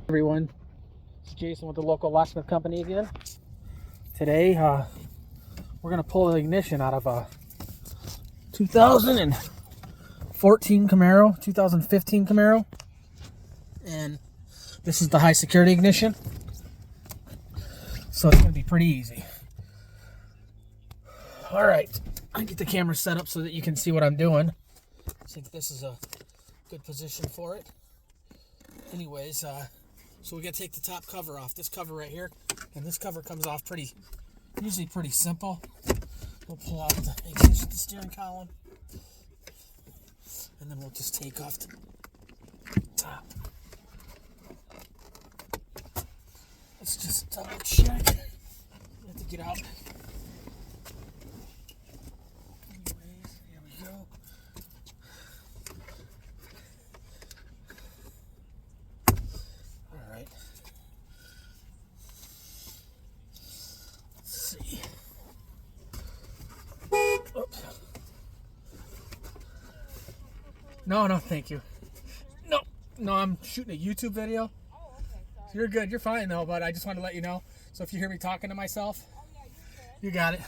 Everyone, it's Jason with the local locksmith company again. Today we're going to pull the ignition out of a 2014 Camaro, 2015 Camaro, and this is the high security ignition, so it's going to be pretty easy. Alright, I get the camera set up so that you can see what I'm doing. I think this is a good position for it. Anyways, so we got to take the top cover off, this cover right here, and this cover comes off usually pretty simple. We'll pull out the steering column, and then we'll just take off the top. Let's just double check. We have to get out. Anyways, here we go. All right. Let's see. Oops. No, thank you. No, I'm shooting a YouTube video. You're good. You're fine, though, but I just wanted to let you know. So if you hear me talking to myself, you got it.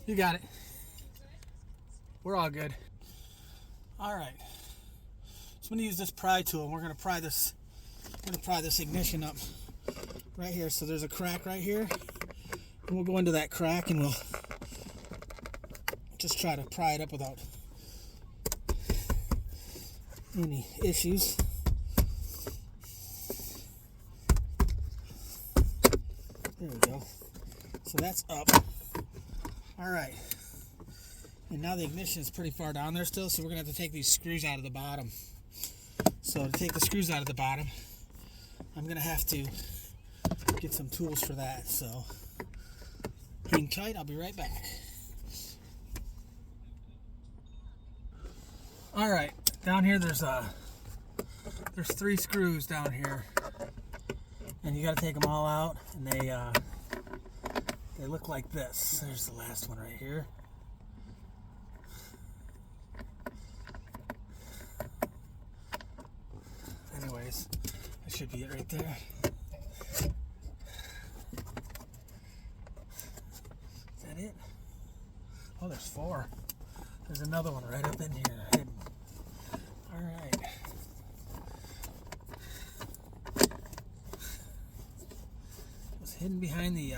You got it. We're all good. All right. So I'm going to use this pry tool, and we're going to pry this ignition up right here. So there's a crack right here. And we'll go into that crack, and we'll just try to pry it up without any issues. There we go. So that's up. All right. And now the ignition is pretty far down there still, so we're going to have to take these screws out of the bottom. So to take the screws out of the bottom, I'm going to have to get some tools for that. So hang tight, I'll be right back. All right, down here there's 3 screws down here. And you got to take them all out, and they look like this. There's the last one right here. Anyways, that should be it right there. Is that it? Oh, there's 4. There's another one right up in here hidden. All right. Hidden behind the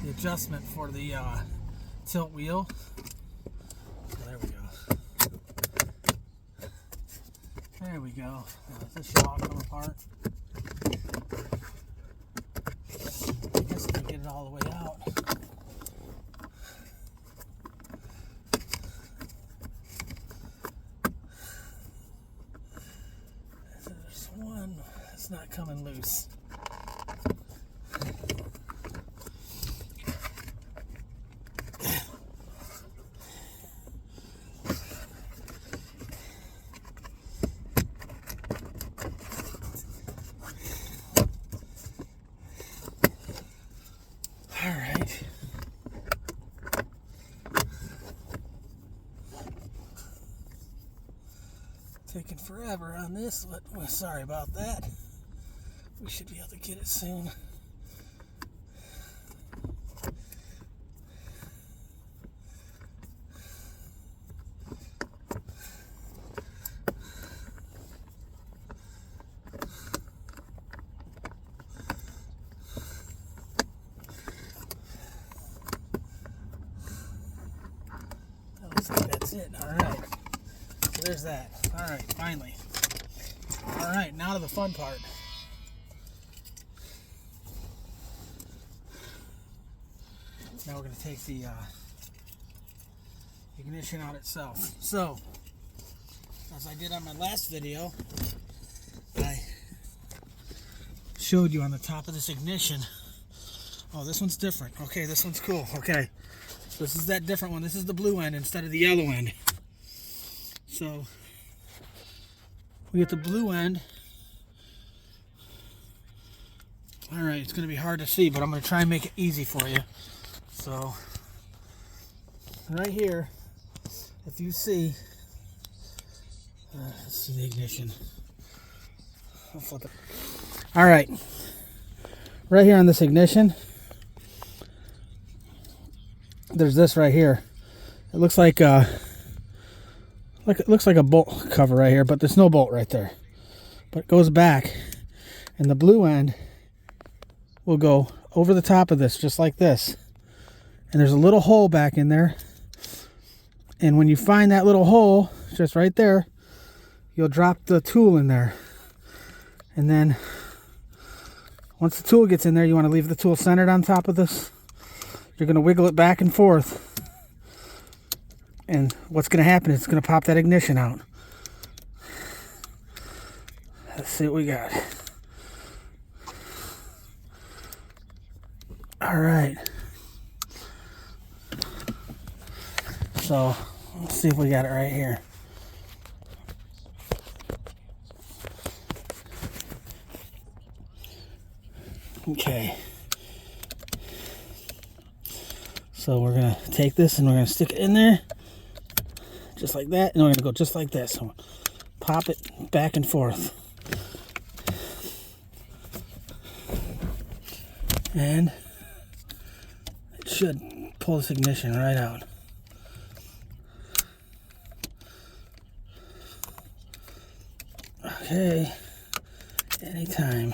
adjustment for the tilt wheel. So there we go. There we go. Now, this should all come apart. I guess I can get it all the way out. There's one. It's not coming loose. All right. Taking forever on this, but well, sorry about that. We should be able to get it soon. That looks like that's it. All right. So there's that. All right, finally. All right, now to the fun part. Now we're going to take the ignition out itself. So, as I did on my last video, I showed you on the top of this ignition. Oh, this one's different. Okay, this one's cool. Okay, so this is that different one. This is the blue end instead of the yellow end. So, we get the blue end. Alright, it's going to be hard to see, but I'm going to try and make it easy for you. So, right here, if you see, let's see the ignition. I'll flip it. All right. Right here on this ignition, there's this right here. It looks like it looks like a bolt cover right here, but there's no bolt right there. But it goes back, and the blue end will go over the top of this, just like this. And there's a little hole back in there. And when you find that little hole, just right there, you'll drop the tool in there. And then once the tool gets in there, you want to leave the tool centered on top of this. You're going to wiggle it back and forth. And what's going to happen is it's going to pop that ignition out. Let's see what we got. All right. So let's see if we got it right here. Okay. So we're going to take this and we're going to stick it in there. Just like that. And we're going to go just like this. So pop it back and forth. And it should pull this ignition right out. Okay. Anytime.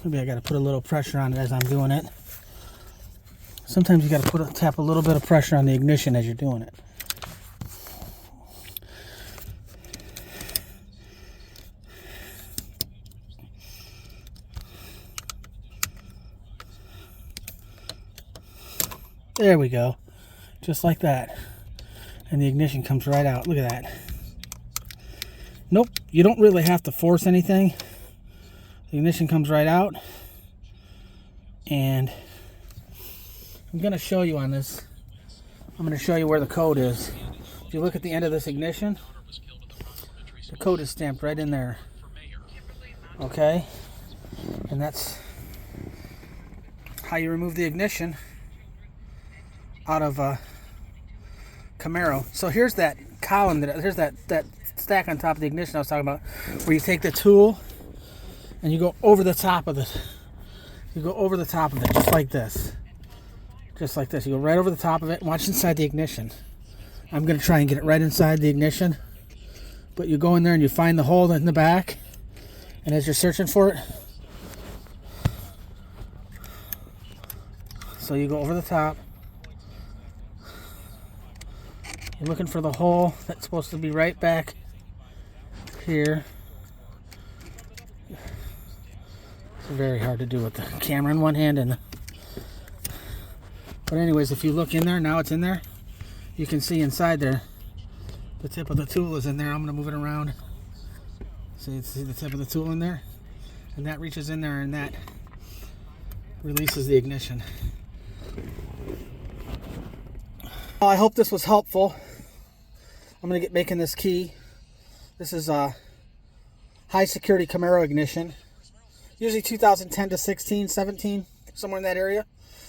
Maybe I got to put a little pressure on it as I'm doing it. Sometimes you got to tap a little bit of pressure on the ignition as you're doing it. There we go. Just like that. And the ignition comes right out. Look at that. Nope, you don't really have to force anything. The ignition comes right out. And I'm going to show you on this. I'm going to show you where the code is. If you look at the end of this ignition, the code is stamped right in there. Okay? And that's how you remove the ignition out of a Camaro. So here's that column, here's that stack on top of the ignition I was talking about, where you take the tool and you go over the top of it. You go over the top of it, just like this. Just like this. You go right over the top of it and watch inside the ignition. I'm going to try and get it right inside the ignition. But you go in there and you find the hole in the back. And as you're searching for it, so you go over the top. You're looking for the hole that's supposed to be right back here. It's very hard to do with the camera in one hand. But anyways, if you look in there, now it's in there. You can see inside there, the tip of the tool is in there. I'm going to move it around. See the tip of the tool in there? And that reaches in there and that releases the ignition. Well, I hope this was helpful. I'm going to get making this key. This is a high security Camaro ignition. Usually 2010 to 16, 17, somewhere in that area.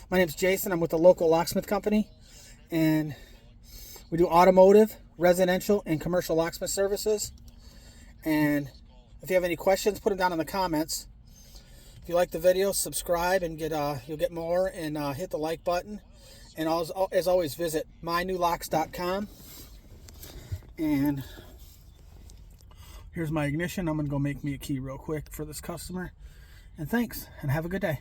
My name's Jason. I'm with the local locksmith company. And we do automotive, residential, and commercial locksmith services. And if you have any questions, put them down in the comments. If you like the video, subscribe and you'll get more, and hit the like button. And as always, visit mynewlocks.com. And here's my ignition. I'm going to go make me a key real quick for this customer. And thanks, and have a good day.